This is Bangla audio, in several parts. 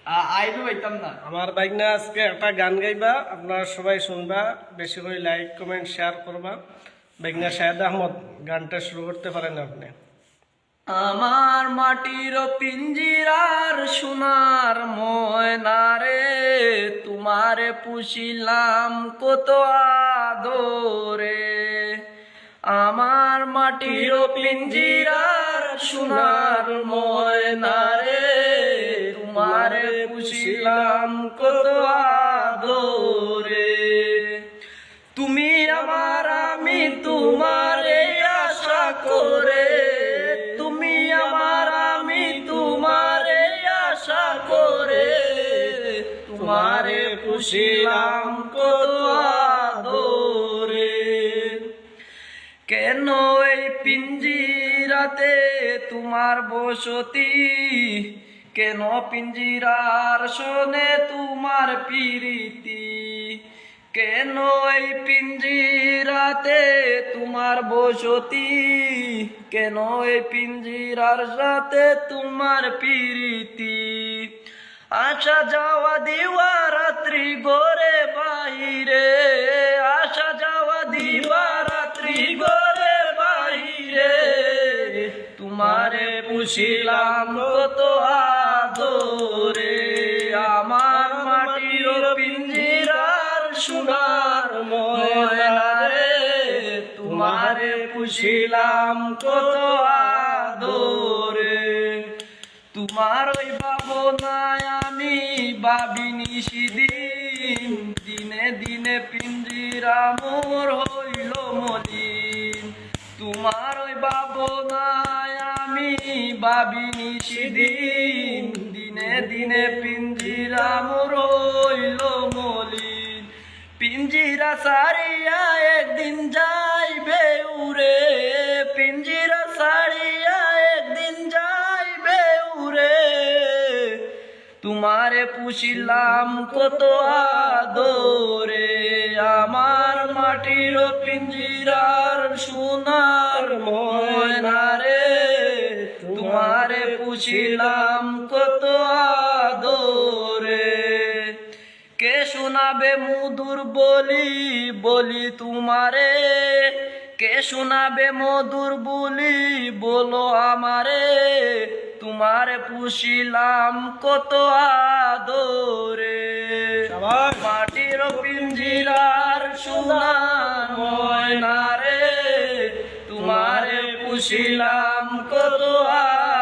আইবো পাইতাম না। আমার বাইকনা আজকে একটা গান গাইবা, আপনারা সবাই শুনবা, বেশি করে লাইক কমেন্ট শেয়ার করবা। বাইকনা শাহেদ আহমদ, গানটা শুরু করতে পারেন আপনি। আমার মাটির পিঞ্জিরার সোনার ময়না রে, তোমারে পুষিলাম কত আদরে। আমার মাটির পিঞ্জিরার সোনার ময়না রে, তোমারে পুষিলাম কত আদরে। তুমি আমার আমি তোমারে আশা করে, তুমি আমার আমি তোমারে আশা করে, তোমারে পুষিলাম কত আদরে। কেন এই পিঞ্জিরাতে তোমার বসতি, কেন পিঞ্জিরার শোনে তোমার প্রীতি। কেন এই পিঞ্জিরাতে তোমার বসতি, কেন এই পিঞ্জিরার সাথে তোমার প্রীতি। আসা যাওয়া দিওয়া রাত্রি গোরে বাহিরে, আসা যাওয়া দিওয়া রাত্রি গোরে বাহিরে, তোমারে পুষিলাম কত আদরে। আমার মাটির পিঞ্জিরার সোনার ময়না রে, তোমারে পুষিলাম কত আদরে। তোমার ওই ভাবনায় আমি ভাবিনি সেদিন, দিনে দিনে পিঞ্জিরা মোর হইল মলিন। তোমার ওই ভাবনায় আমি ভাবিনি সেদিন, দিনে দিনে পিঞ্জিরা মোর হইল মলিন। পিঞ্জিরা সারিয়া একদিন যাইবে উড়ে, পিঞ্জিরা সারিয়া একদিন যাইবে উড়ে, তোমারে পুষিলাম কত আদরে। আমার মাটির পিঞ্জিরার সোনার ময়না রে, তোমারে পুষিলাম কত আদরে। কে শোনাবে মধুর বলি বলি তোমারে, কে শোনাবে মধুর বলি বলো আমারে, তোমারে পুষিলাম কত আদরে। মাটির পিঞ্জিরার সোনার ময়না রে, তোমারে পুষিলাম কত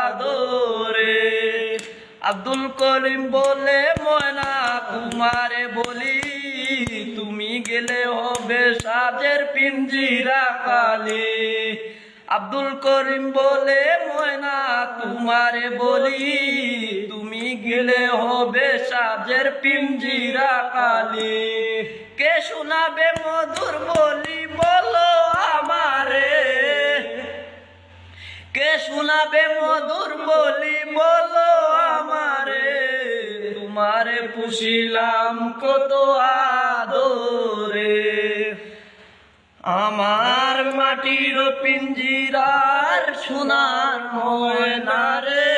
আদরে। আব্দুল করিম বলে ময়না তোমারে বলি, তুমি গেলে হবে সাজের পিঞ্জিরা কালি। আব্দুল করিম বলে ময়না তোমারে বলি, তুমি গেলে হবে সাজের পিঞ্জিরা কালি। কে শোনাবে মধুর বলি বলো আমারে, কে শোনাবে মধুর বলি বলো আমারে, তোমারে পুষিলাম কত আদরে। আমার মাটির পিঞ্জিরার সোনার ময়না রে,